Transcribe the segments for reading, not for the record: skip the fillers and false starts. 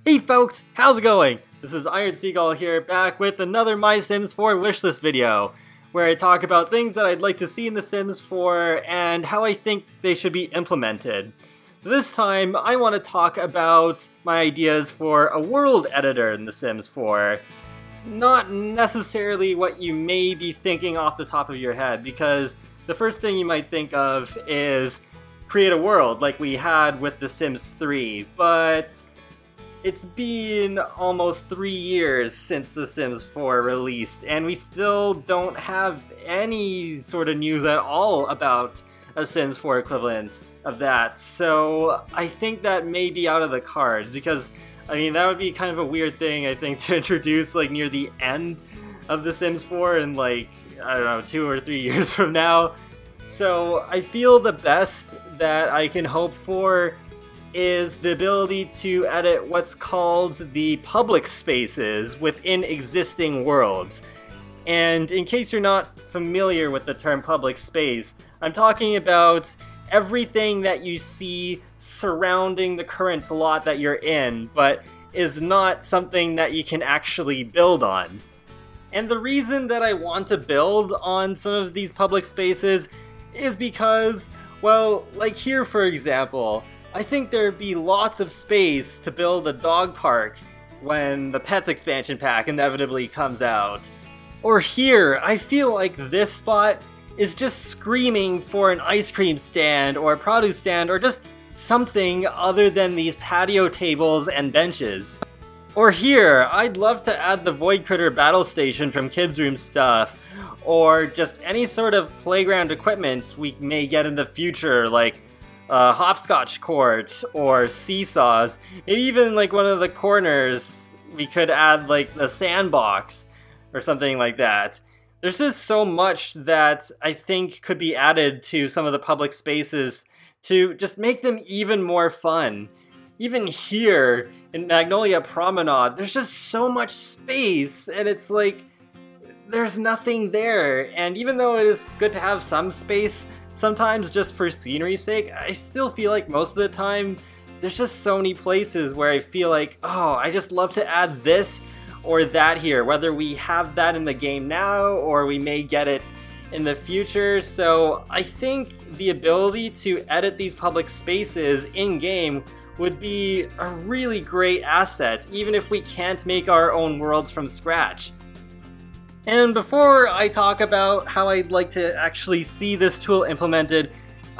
Hey folks, how's it going? This is Iron Seagull here, back with another My Sims 4 wishlist video, where I talk about things that I'd like to see in The Sims 4 and how I think they should be implemented. This time, I want to talk about my ideas for a world editor in The Sims 4. Not necessarily what you may be thinking off the top of your head, because the first thing you might think of is create a world like we had with The Sims 3, but it's been almost 3 years since The Sims 4 released, and we still don't have any sort of news at all about a Sims 4 equivalent of that. So I think that may be out of the cards, because I mean that would be kind of a weird thing, I think, to introduce like near the end of The Sims 4 in like, I don't know, 2 or 3 years from now. So I feel the best that I can hope for is the ability to edit what's called the public spaces within existing worlds. And in case you're not familiar with the term public space, I'm talking about everything that you see surrounding the current lot that you're in, but is not something that you can actually build on. And the reason that I want to build on some of these public spaces is because, well, like here for example, I think there'd be lots of space to build a dog park when the Pets expansion pack inevitably comes out. Or here, I feel like this spot is just screaming for an ice cream stand or a produce stand or just something other than these patio tables and benches. Or here, I'd love to add the Void Critter battle station from Kids Room stuff, or just any sort of playground equipment we may get in the future, like hopscotch court or seesaws. Maybe even like one of the corners we could add like the sandbox or something like that. There's just so much that I think could be added to some of the public spaces to just make them even more fun. Even here in Magnolia Promenade, there's just so much space, and it's like there's nothing there. And even though it is good to have some space sometimes just for scenery's sake, I still feel like most of the time there's just so many places where I feel like, oh, I just love to add this or that here, whether we have that in the game now or we may get it in the future. So I think the ability to edit these public spaces in-game would be a really great asset, even if we can't make our own worlds from scratch. And before I talk about how I'd like to actually see this tool implemented,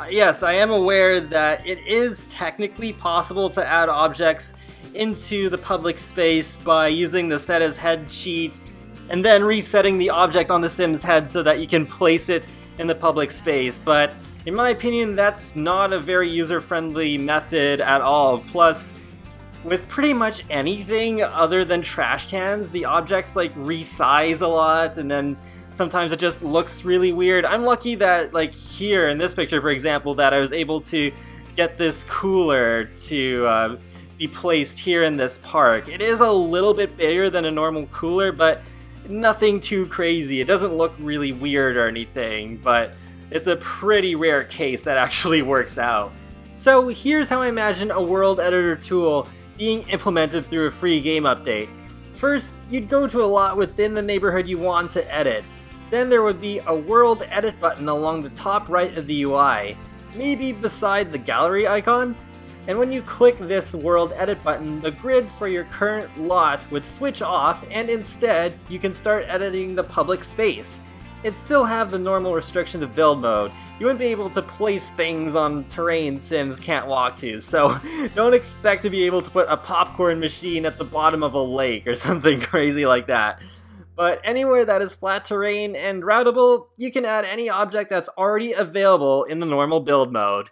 yes, I am aware that it is technically possible to add objects into the public space by using the set as head cheat and then resetting the object on the Sim's head so that you can place it in the public space. But in my opinion, that's not a very user-friendly method at all. Plus, with pretty much anything other than trash cans, the objects like resize a lot, and then sometimes it just looks really weird. I'm lucky that like here in this picture, for example, that I was able to get this cooler to be placed here in this park. It is a little bit bigger than a normal cooler, but nothing too crazy. It doesn't look really weird or anything, but it's a pretty rare case that actually works out. So here's how I imagine a world editor tool being implemented through a free game update. First, you'd go to a lot within the neighborhood you want to edit. Then there would be a world edit button along the top right of the UI, maybe beside the gallery icon. And when you click this world edit button, the grid for your current lot would switch off, and instead you can start editing the public space. It'd still have the normal restrictions of build mode. You wouldn't be able to place things on terrain Sims can't walk to, so don't expect to be able to put a popcorn machine at the bottom of a lake or something crazy like that. But anywhere that is flat terrain and routable, you can add any object that's already available in the normal build mode.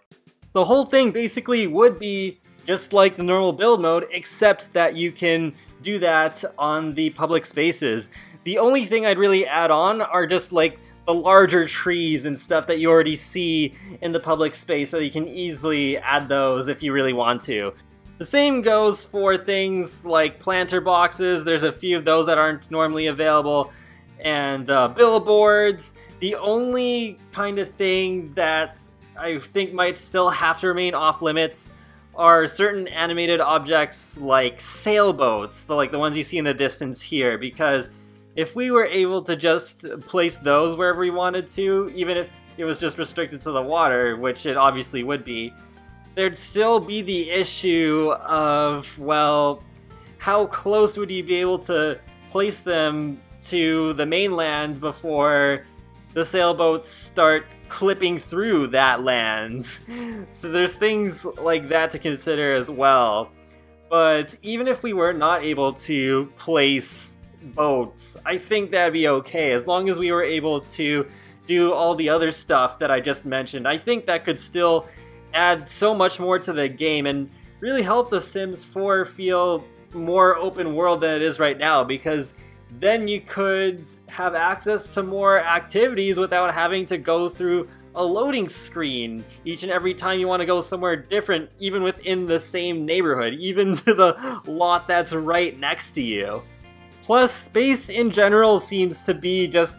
The whole thing basically would be just like the normal build mode, except that you can do that on the public spaces. The only thing I'd really add on are just like the larger trees and stuff that you already see in the public space, so you can easily add those if you really want to. The same goes for things like planter boxes. There's a few of those that aren't normally available, and billboards. The only kind of thing that I think might still have to remain off limits are certain animated objects like sailboats, like the ones you see in the distance here, because if we were able to just place those wherever we wanted to, even if it was just restricted to the water, which it obviously would be, there'd still be the issue of, well, how close would you be able to place them to the mainland before the sailboats start clipping through that land? So there's things like that to consider as well. But even if we were not able to place boats, I think that'd be okay, as long as we were able to do all the other stuff that I just mentioned. I think that could still add so much more to the game and really help The Sims 4 feel more open world than it is right now, because then you could have access to more activities without having to go through a loading screen each and every time you want to go somewhere different, even within the same neighborhood, even to the lot that's right next to you. Plus, space in general seems to be just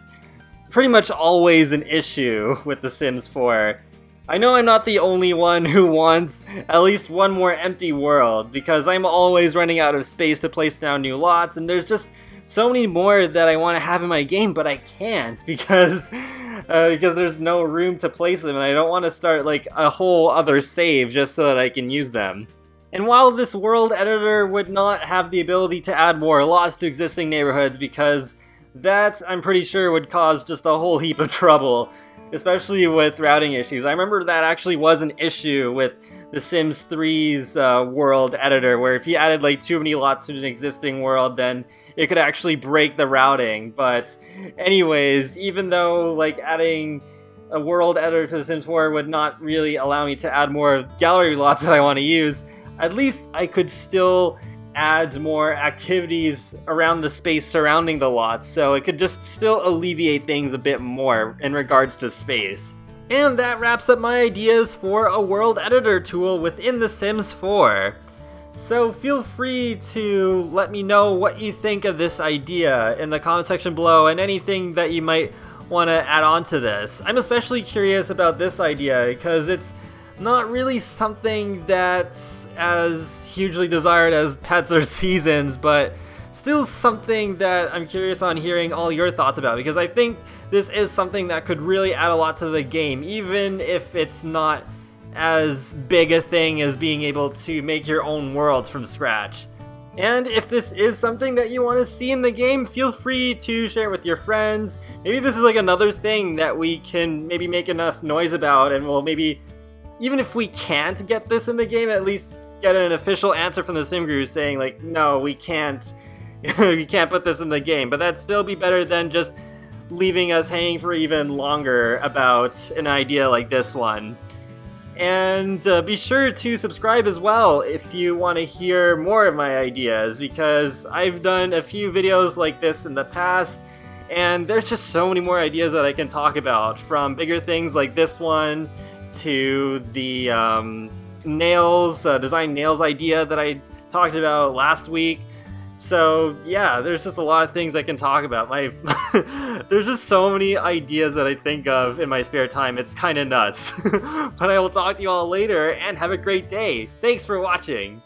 pretty much always an issue with The Sims 4. I know I'm not the only one who wants at least one more empty world, because I'm always running out of space to place down new lots, and there's just so many more that I want to have in my game, but I can't because there's no room to place them, and I don't want to start like a whole other save just so that I can use them. And while this world editor would not have the ability to add more lots to existing neighborhoods, because that, I'm pretty sure, would cause just a whole heap of trouble, especially with routing issues. I remember that actually was an issue with The Sims 3's world editor, where if you added like too many lots to an existing world, then it could actually break the routing. But anyways, even though like adding a world editor to The Sims 4 would not really allow me to add more gallery lots that I want to use, at least I could still add more activities around the space surrounding the lots, so it could just still alleviate things a bit more in regards to space. And that wraps up my ideas for a world editor tool within The Sims 4. So feel free to let me know what you think of this idea in the comment section below, and anything that you might want to add on to this. I'm especially curious about this idea because it's not really something that's as hugely desired as pets or seasons, but still something that I'm curious on hearing all your thoughts about, because I think this is something that could really add a lot to the game, even if it's not as big a thing as being able to make your own worlds from scratch. And if this is something that you want to see in the game, feel free to share it with your friends. Maybe this is like another thing that we can maybe make enough noise about, and we'll maybe, even if we can't get this in the game, at least get an official answer from the Sim Guru saying like, no, we can't we can't put this in the game. But that'd still be better than just leaving us hanging for even longer about an idea like this one. And be sure to subscribe as well if you want to hear more of my ideas, because I've done a few videos like this in the past, and there's just so many more ideas that I can talk about, from bigger things like this one to the nails, design nails idea that I talked about last week. So yeah, there's just a lot of things I can talk about. There's just so many ideas that I think of in my spare time. It's kind of nuts. But I will talk to you all later, and have a great day. Thanks for watching.